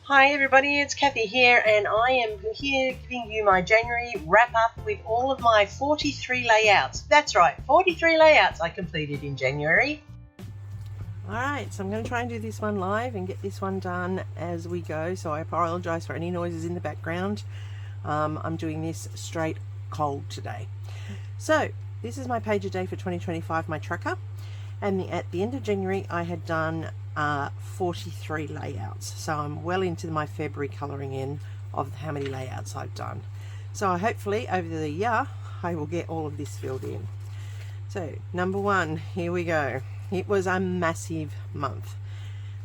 Hi everybody, it's Kathy here, and I am here giving you my January wrap up with all of my 43 layouts. That's right, 43 layouts I completed in January. Alright, so I'm going to try and do this one live and get this one done as we go, so I apologise for any noises in the background. I'm doing this straight cold today. So, this is my page a day for 2025, my tracker, and at the end of January I had done 43 layouts, so I'm well into my February colouring in of how many layouts I've done. So hopefully over the year I will get all of this filled in. So number one, here we go. It was a massive month.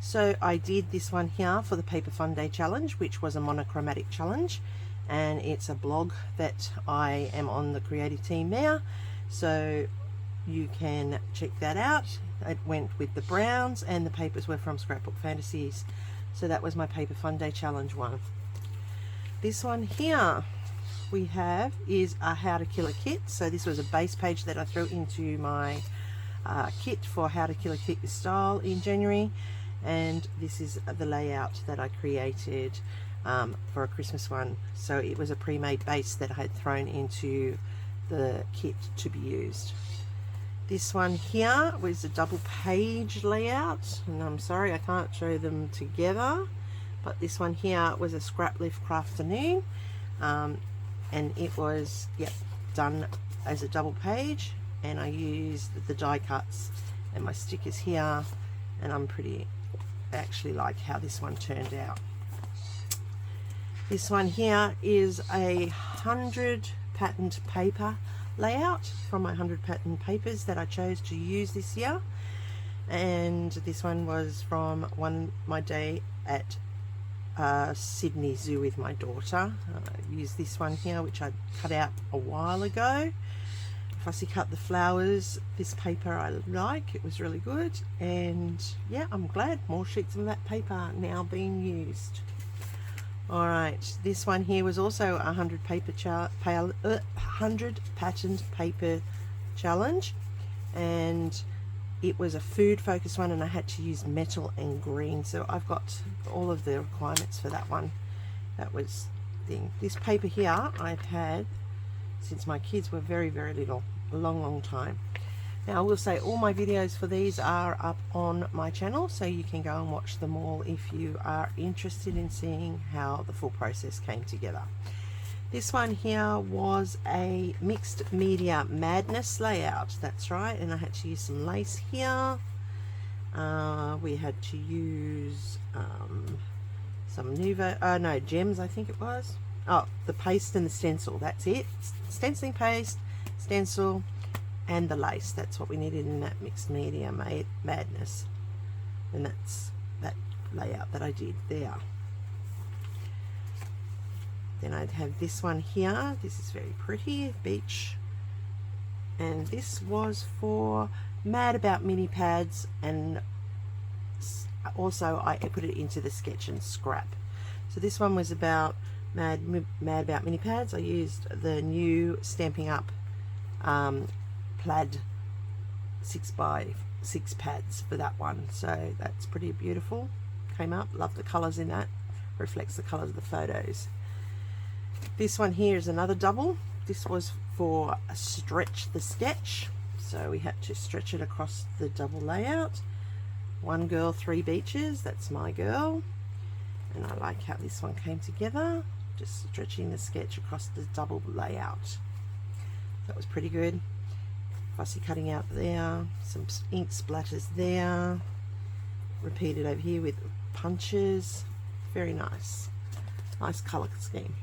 So I did this one here for the Paper Fun Day challenge, which was a monochromatic challenge, and it's a blog that I am on the creative team there, so you can check that out. It went with the browns and the papers were from Scrapbook Fantasies. So that was my Paper Fun Day challenge one. This one here we have is a How to Kill a Kit. So this was a base page that I threw into my kit for How to Kill a Kit with Style in January, and this is the layout that I created for a Christmas one. So it was a pre-made base that I had thrown into the kit to be used. This one here was a double page layout, and I'm sorry I can't show them together, but this one here was a scrap leaf crafternoon, and it was done as a double page, and I used the die cuts and my stickers here, and I'm actually like how this one turned out. This one here is a 100 patterned paper layout from my 100 pattern papers that I chose to use this year, and this one was from my day at Sydney Zoo with my daughter. I used this one here, which I cut out a while ago. Fussy cut the flowers. This paper I like, it was really good, and yeah, I'm glad more sheets of that paper now being used. Alright, this one here was also a 100 patterned paper challenge, and it was a food focused one, and I had to use metal and green, so I've got all of the requirements for that one. That was the thing. This paper here I've had since my kids were very little, a long time. Now I will say all my videos for these are up on my channel, so you can go and watch them all if you are interested in seeing how the full process came together. This one here was a mixed media madness layout, that's right, and I had to use some lace here. We had to use some gems, I think it was. Oh, the paste and the stencil, that's it. Stenciling paste, stencil, and the lace. That's what we needed in that mixed media madness, and that's that layout that I did there. Then I'd have this one here. This is very pretty, beach, and this was for Mad About Mini Pads, and also I put it into the sketch and scrap. So this one was about Mad About Mini Pads. I used the new Stamping Up plaid 6x6 pads for that one, so that's pretty beautiful. Came up, love the colors in that, reflects the colors of the photos. This one here is another double. This was for a stretch the sketch, so we had to stretch it across the double layout. One girl, three beaches, that's my girl, and I like how this one came together, just stretching the sketch across the double layout. That was pretty good. Fussy cutting out there, some ink splatters there, repeated over here with punches. Very nice color scheme.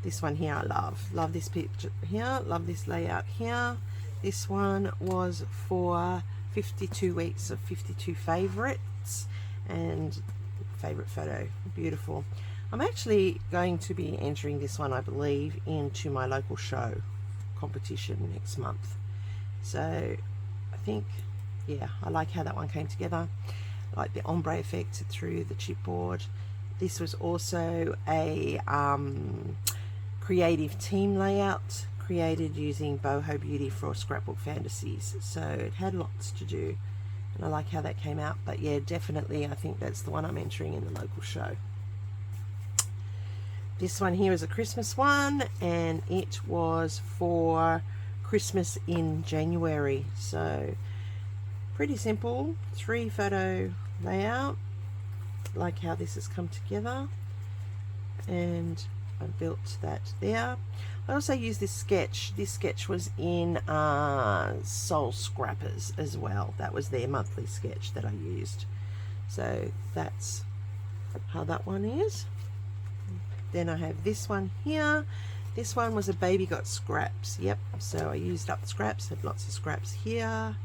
This one here I love this picture here, love this layout here. This one was for 52 weeks of 52 favorites, and favorite photo, beautiful. I'm actually going to be entering this one, I believe, into my local show competition next month. So I think, yeah, I like how that one came together. I like the ombre effect through the chipboard. This was also a creative team layout created using Boho Beauty for Scrapbook Fantasies. So it had lots to do, and I like how that came out. But yeah, definitely I think that's the one I'm entering in the local show. This one here is a Christmas one, and it was for Christmas in January. So pretty simple, 3 photo layout, like how this has come together, and I built that there. I also used this sketch. This sketch was in Soul Scrappers as well. That was their monthly sketch that I used. So that's how that one is. Then I have this one here. This one was a baby got scraps. Yep, so I used up the scraps, had lots of scraps here.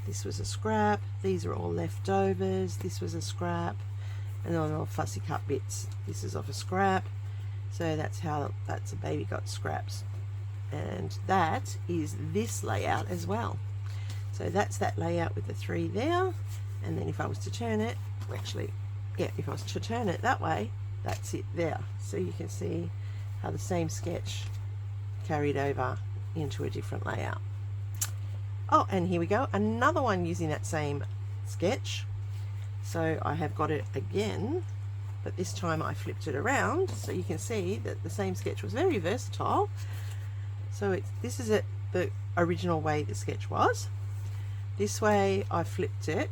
This was a scrap. These are all leftovers. This was a scrap. And then all fussy cut bits. This is off a scrap. So that's a baby got scraps. And that is this layout as well. So that's that layout with the 3 there. And then if I was to turn it, actually, yeah, if I was to turn it that way, that's it there. So you can see how the same sketch carried over into a different layout. Oh, and here we go, another one using that same sketch. So I have got it again, but this time I flipped it around, so you can see that the same sketch was very versatile. So this is the original way the sketch was. This way I flipped it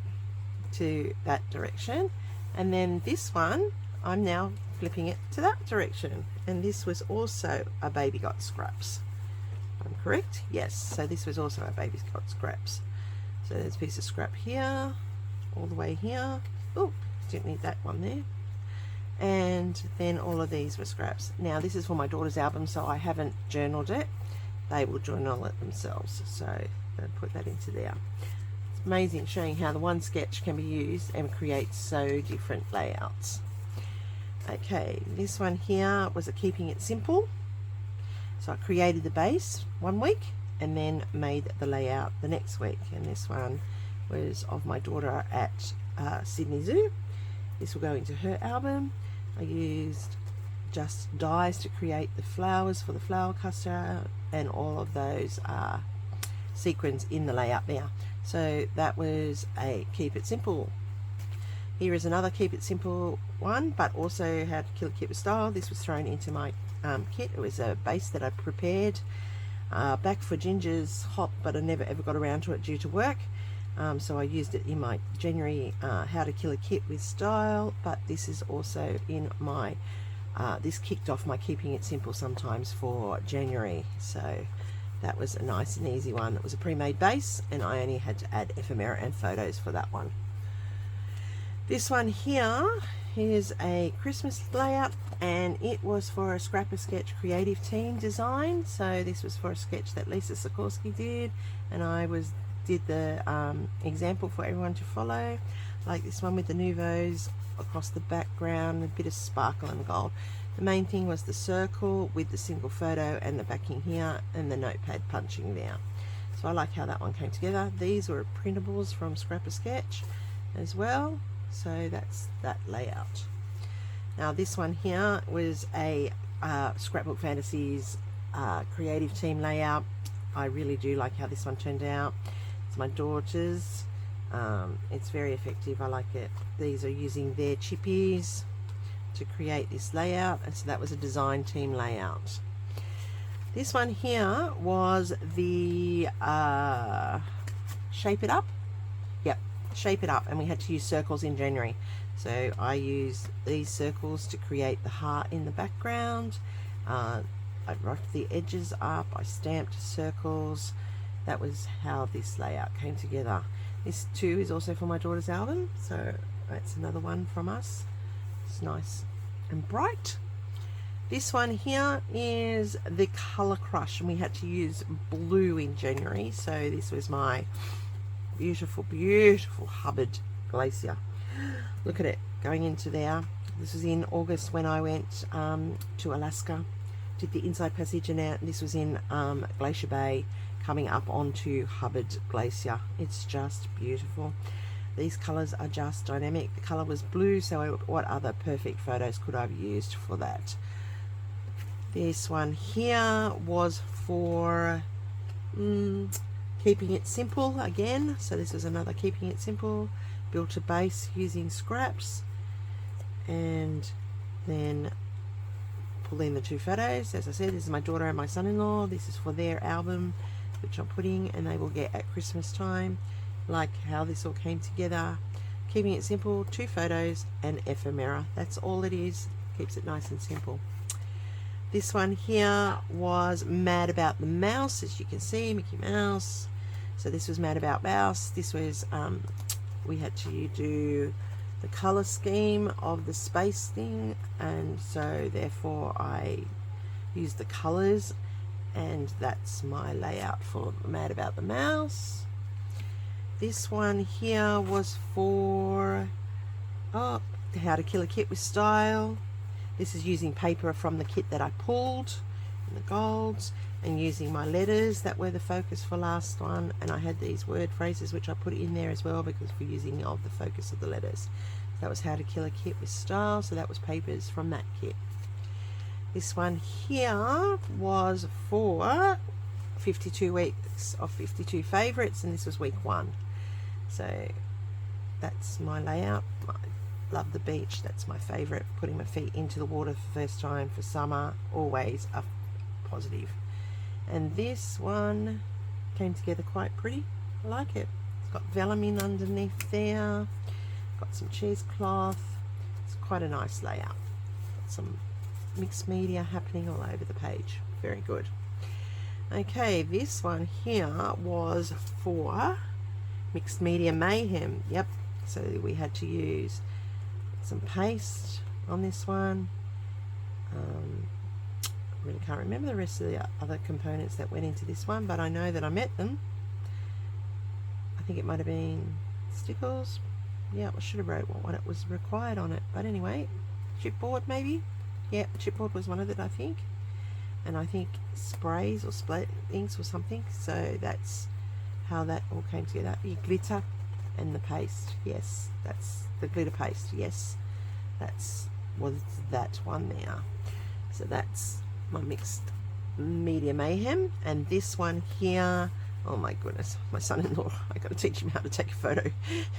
to that direction, and then this one I'm now flipping it to that direction, and this was also a baby got scraps. I'm correct? Yes, so this was also a baby got scraps. So there's a piece of scrap here, all the way here. Oh, didn't need that one there. And then all of these were scraps. Now this is for my daughter's album, so I haven't journaled it. They will journal it themselves, so I'll put that into there. It's amazing showing how the one sketch can be used and create so different layouts. Okay, this one here was a keeping it simple. So I created the base one week and then made the layout the next week. And this one was of my daughter at Sydney Zoo. This will go into her album. I used just dies to create the flowers for the flower cluster, and all of those sequins in the layout there. So that was a keep it simple. Here is another keep it simple one, but also how to kill a kit with style. This was thrown into my kit. It was a base that I prepared back for Ginger's hop, but I never ever got around to it due to work. So I used it in my January how to kill a kit with style, but this is also in my this kicked off my keeping it simple sometimes for January. So that was a nice and easy one. It was a pre-made base, and I only had to add ephemera and photos for that one. This one here is a Christmas layout, and it was for a Scrapper Sketch creative team design. So this was for a sketch that Lisa Sikorsky did, and I did the example for everyone to follow, like this one with the Nouveaux across the background, a bit of sparkle and gold. The main thing was the circle with the single photo and the backing here and the notepad punching there. So I like how that one came together. These were printables from Scrapper Sketch as well. So that's that layout. Now this one here was a Scrapbook Fantasies creative team layout. I really do like how this one turned out. It's my daughter's. It's very effective. I like it. These are using their chippies to create this layout, and so that was a design team layout. This one here was the Shape It Up. Yep, Shape It Up, and we had to use circles in January. So I used these circles to create the heart in the background. I roughed the edges up, I stamped circles. That was how this layout came together. This too is also for my daughter's album, so that's another one from us. It's nice and bright. This one here is the Color Crush, and we had to use blue in January. So this was my beautiful, beautiful Hubbard Glacier. Look at it going into there. This was in August when I went to Alaska, did the Inside Passage, and this was in Glacier Bay, coming up onto Hubbard Glacier. It's just beautiful. These colors are just dynamic. The color was blue, so what other perfect photos could I have used for that? This one here was for keeping it simple again. So this was another keeping it simple. Built a base using scraps, and then pull in the 2 photos. As I said, this is my daughter and my son-in-law. This is for their album, which I'm putting, and they will get at Christmas time. Like how this all came together. Keeping it simple, 2 photos and ephemera. That's all it is. Keeps it nice and simple. This one here was Mad About the Mouse, as you can see, Mickey Mouse. So this was Mad About Mouse. This was, we had to do the color scheme of the space thing, and so therefore I used the colors, and that's my layout for Mad About the Mouse. This one here was for How to Kill a Kit with Style. This is using paper from the kit that I pulled, and the golds, and using my letters that were the focus for last one. And I had these word phrases which I put in there as well because we're using of the focus of the letters. That was How to Kill a Kit with Style, so that was papers from that kit. This one here was for 52 weeks of 52 favorites, and this was week 1. So that's my layout. I love the beach, that's my favorite. Putting my feet into the water for the first time for summer, always a positive. And this one came together quite pretty. I like it. It's got vellum in underneath there, got some cheesecloth. It's quite a nice layout. Got some mixed media happening all over the page. Very good. Okay, this one here was for Mixed Media Mayhem. Yep, so we had to use some paste on this one. I really can't remember the rest of the other components that went into this one, but I know that I met them. I think it might have been stickles. Yeah, I should have wrote what it was required on it, but anyway, chipboard maybe. Yeah, chipboard was one of it, I think. And I think sprays or split inks or something. So that's how that all came together. The glitter and the paste. Yes, that's the glitter paste. Yes, was that one there. So that's my Mixed Media Mayhem. And this one here, oh my goodness, my son-in-law, I got to teach him how to take a photo.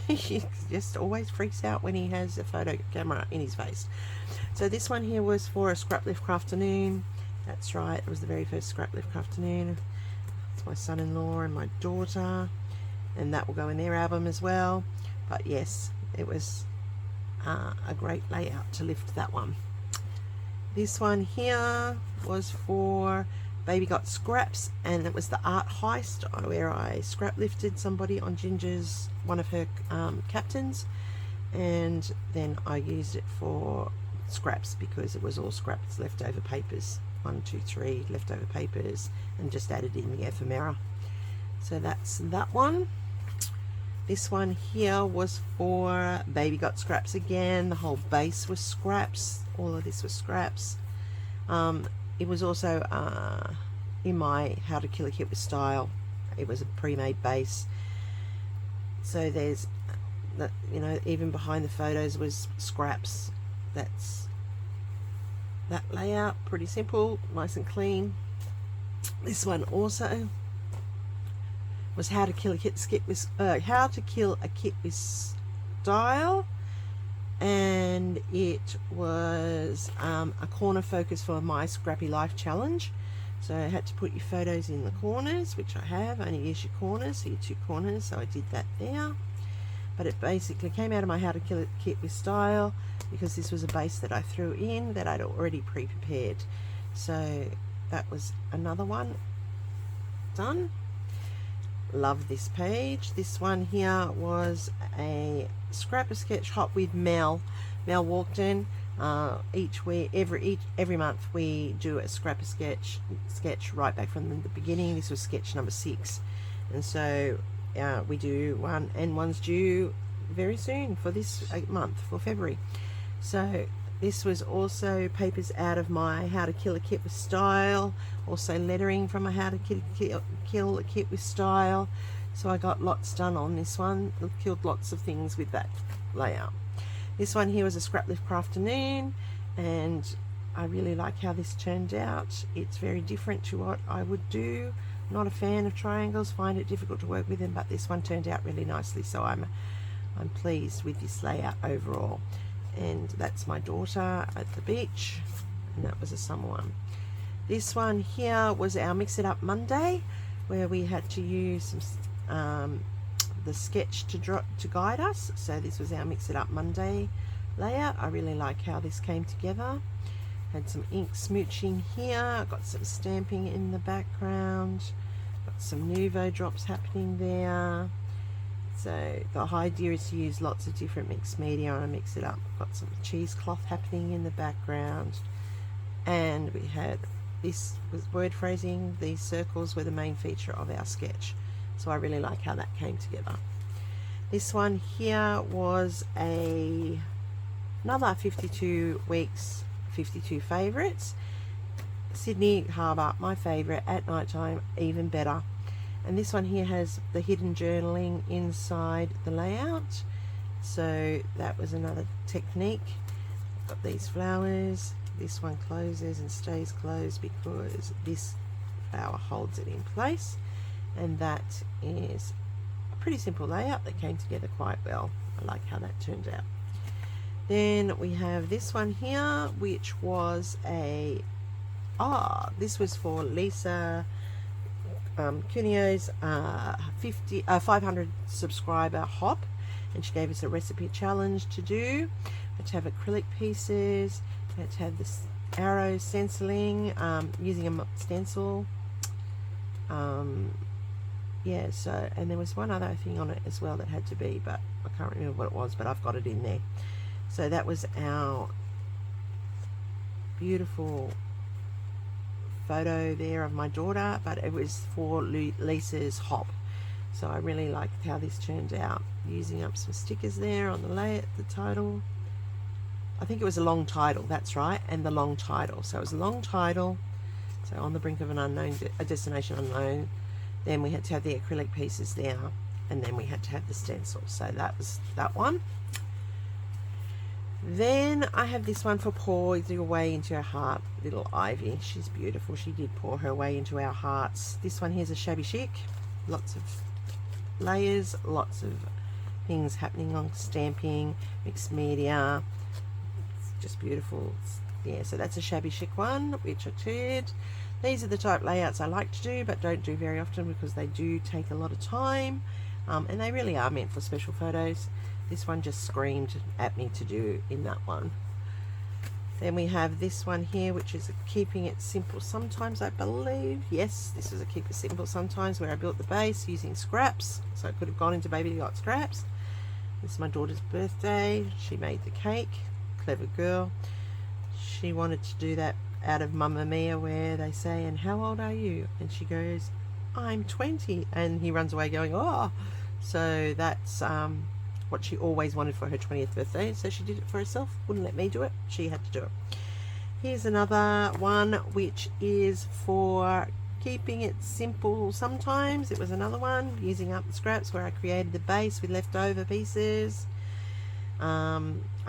He just always freaks out when he has a photo camera in his face. So this one here was for a scrap lift afternoon. That's right, it was the very first scrap lift afternoon. It's my son-in-law and my daughter, and that will go in their album as well. But yes, it was a great layout to lift that one. This one here was for Baby Got Scraps, and it was the art heist where I scrap lifted somebody on Ginger's, one of her captains, and then I used it for scraps because it was all scraps, leftover papers, 1, 2, 3 leftover papers, and just added in the ephemera. So that's that one. This one here was for Baby Got Scraps again. The whole base was scraps. All of this was scraps. It was also in my How to Kill a Kit with Style. It was a pre-made base. So there's, you know, even behind the photos was scraps. That's that layout. Pretty simple, nice and clean. This one also was How to Kill a Kit with How to Kill a Kit with Style, and it was a corner focus for my Scrappy Life Challenge. So I had to put your photos in the corners, which I have. Only use your corners, so your 2 corners. So I did that there. But it basically came out of my How to Kill a Kit with Style because this was a base that I threw in that I'd already pre-prepared. So that was another one done. Love this page. This one here was a scrapper sketch hot with Mel Walkden. Every month we do a scrapper sketch right back from the beginning. This was sketch number 6, and so we do one, and one's due very soon for this month, for February. So this was also papers out of my How to Kill a Kit with Style, also lettering from a How to Kill a Kit with Style. So I got lots done on this one. I killed lots of things with that layout. This one here was a scrap lift afternoon, and I really like how this turned out. It's very different to what I would do. Not a fan of triangles, find it difficult to work with them, but this one turned out really nicely, so I'm pleased with this layout overall. And that's my daughter at the beach. and that was a summer one. This one here was our Mix It Up Monday, where we had to use some the sketch to guide us. So this was our Mix It Up Monday layout. I really like how this came together. Had some ink smooching here, got some stamping in the background, got some Nuvo drops happening there. So the idea is to use lots of different mixed media and mix it up. Got some cheesecloth happening in the background, and we had, this was word phrasing. These circles were the main feature of our sketch, so I really like how that came together. This one here was another 52 weeks, 52 favourites. Sydney Harbour, my favourite, at night time, even better. And this one here has the hidden journaling inside the layout, so that was another technique. Got these flowers. This one closes and stays closed because this flower holds it in place, and that is a pretty simple layout that came together quite well. I like how that turned out. Then we have this one here, which was this was for Lisa Cunio's 500 subscriber hop, and she gave us a recipe challenge to do. Had to have acrylic pieces, had to have this arrow stenciling, using a stencil. Yeah, so, and there was one other thing on it as well that had to be, but I can't remember what it was, but I've got it in there. So that was our beautiful photo there of my daughter, but it was for Lisa's hop. So I really liked how this turned out, using up some stickers there on the title. I think it was a long title, that's right, and the long title. So it was a long title, so on the brink of an unknown, a destination unknown. Then we had to have the acrylic pieces there, and then we had to have the stencil. So that was that one. Then I have this one for Pour Your Way Into Her Heart, little Ivy. She's beautiful. She did pour her way into our hearts. This one here's a shabby chic. Lots of layers, lots of things happening on stamping, mixed media. It's just beautiful. Yeah, so that's a shabby chic one, which I did. These are the type layouts I like to do, but don't do very often because they do take a lot of time, and they really are meant for special photos. This one just screamed at me to do in that one. Then we have this one here, which is a Keeping It Simple Sometimes, I believe. Yes, this is a Keep It Simple Sometimes, where I built the base using scraps. So it could have gone into Baby Got Scraps. This is my daughter's birthday. She made the cake. Clever girl. She wanted to do that out of Mamma Mia, where they say, "And how old are you?" And she goes, "I'm 20." And he runs away going, "Oh." So that's what she always wanted for her 20th birthday, so she did it for herself, wouldn't let me do it, she had to do it. Here's another one, which is for Keeping It Simple Sometimes. It was another one using up the scraps, where I created the base with leftover pieces. I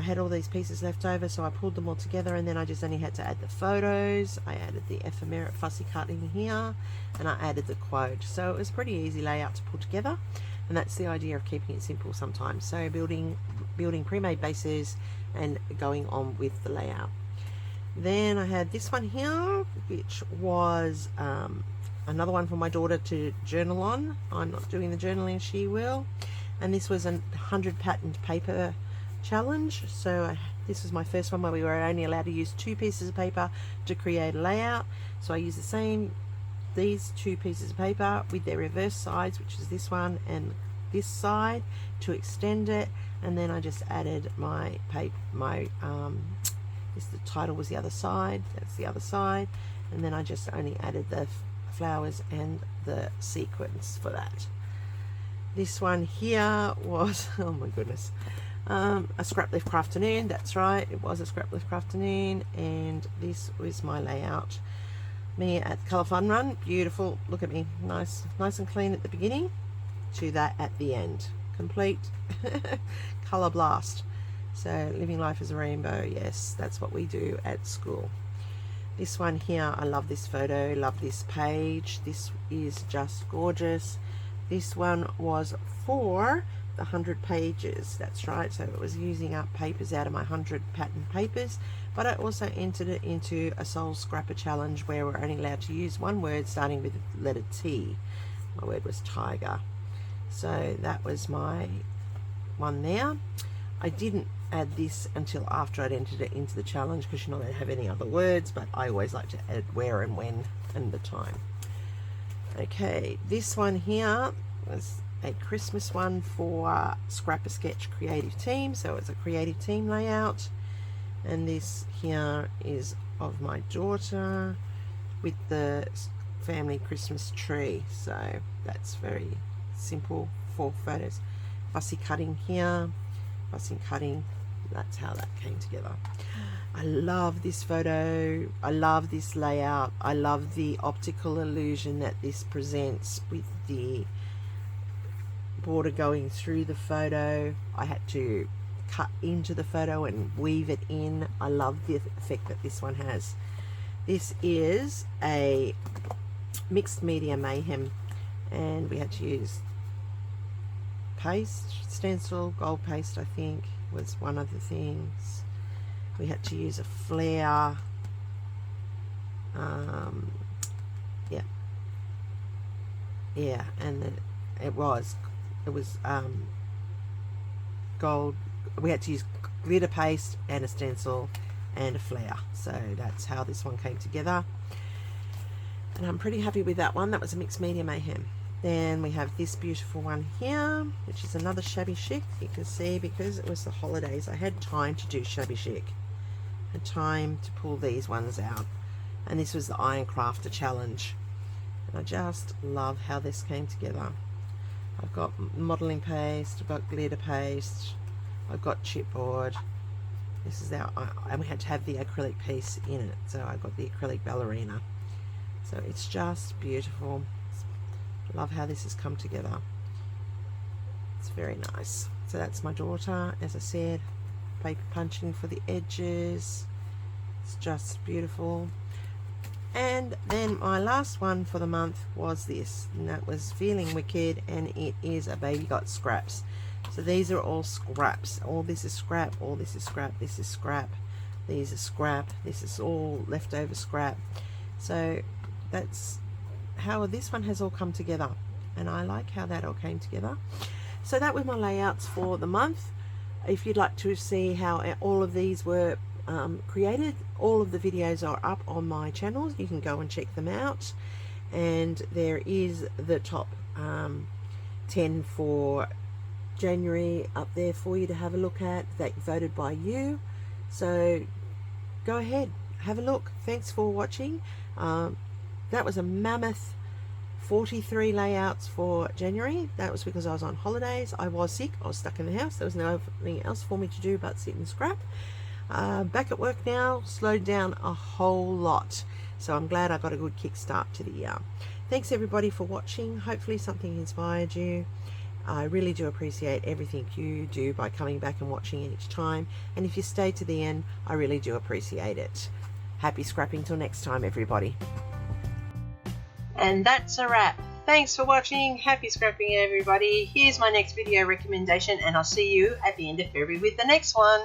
had all these pieces left over, so I pulled them all together, and then I just only had to add the photos. I added the ephemera fussy cutting here, and I added the quote. So it was a pretty easy layout to pull together. And that's the idea of keeping it simple sometimes. So building pre-made bases and going on with the layout. Then I had this one here, which was another one for my daughter to journal on. I'm not doing the journaling, she will. And this was a 100 patterned paper challenge. So this was my first one, where we were only allowed to use 2 pieces of paper to create a layout. So I used these 2 pieces of paper with their reverse sides, which is this one and this side, to extend it, and then I just added my paper, the title was the other side, that's the other side, and then I just only added the flowers and the sequins for that. This one here was, oh my goodness, a scrap lift afternoon. That's right, it was a scrap lift afternoon, and this was my layout. Me at the Colour Fun Run, beautiful. Look at me, nice and clean at the beginning to that at the end, complete colour blast. So living life as a rainbow, yes, that's what we do at school. This one here, I love this photo, love this page. This is just gorgeous. This one was for the 100 pages, that's right. So it was using up papers out of my 100 pattern papers, but I also entered it into a Soul Scrapper challenge where we're only allowed to use one word starting with the letter T. My word was tiger. So that was my one there. I didn't add this until after I'd entered it into the challenge because you're not going to have any other words, but I always like to add where and when and the time. Okay, this one here was a Christmas one for Scrapper Sketch Creative Team, so it's a creative team layout. And this here is of my daughter with the family Christmas tree, so that's very simple, 4 photos. Fussy cutting here, fussy cutting, that's how that came together. I love this photo, I love this layout, I love the optical illusion that this presents with the border going through the photo. I had to cut into the photo and weave it in. I love the effect that this one has. This is a mixed media mayhem, and we had to use paste, stencil, gold paste I think was one of the things. We had to use a flare, yeah, and it was gold. We had to use glitter paste and a stencil and a flare, so that's how this one came together, and I'm pretty happy with that one. That was a mixed media mayhem. Then we have this beautiful one here, which is another shabby chic. You can see because it was the holidays I had time to do shabby chic, had time to pull these ones out, and this was the Iron Crafter challenge, and I just love how this came together. I've got modeling paste, I've got glitter paste, I've got chipboard. This is our, and we had to have the acrylic piece in it, so I got the acrylic ballerina. So it's just beautiful. I love how this has come together. It's very nice. So that's my daughter, as I said, paper punching for the edges. It's just beautiful. And then my last one for the month was this, and that was Feeling Wicked, and it is a Baby Got Scraps. So these are all scraps. All this is scrap, all this is scrap, this is scrap, these are scrap, this is all leftover scrap. So that's how this one has all come together, and I like how that all came together. So that was my layouts for the month. If you'd like to see how all of these were created, all of the videos are up on my channel. You can go and check them out, and there is the top 10 for January up there for you to have a look at, that voted by you. So go ahead, have a look. Thanks for watching. That was a mammoth 43 layouts for January. That was because I was on holidays. I was sick. I was stuck in the house. There was nothing else for me to do but sit and scrap. Back at work now, slowed down a whole lot. So I'm glad I got a good kickstart to the year. Thanks everybody for watching. Hopefully something inspired you. I really do appreciate everything you do by coming back and watching each time. And if you stay to the end, I really do appreciate it. Happy scrapping till next time, everybody. And that's a wrap. Thanks for watching. Happy scrapping, everybody. Here's my next video recommendation, and I'll see you at the end of February with the next one.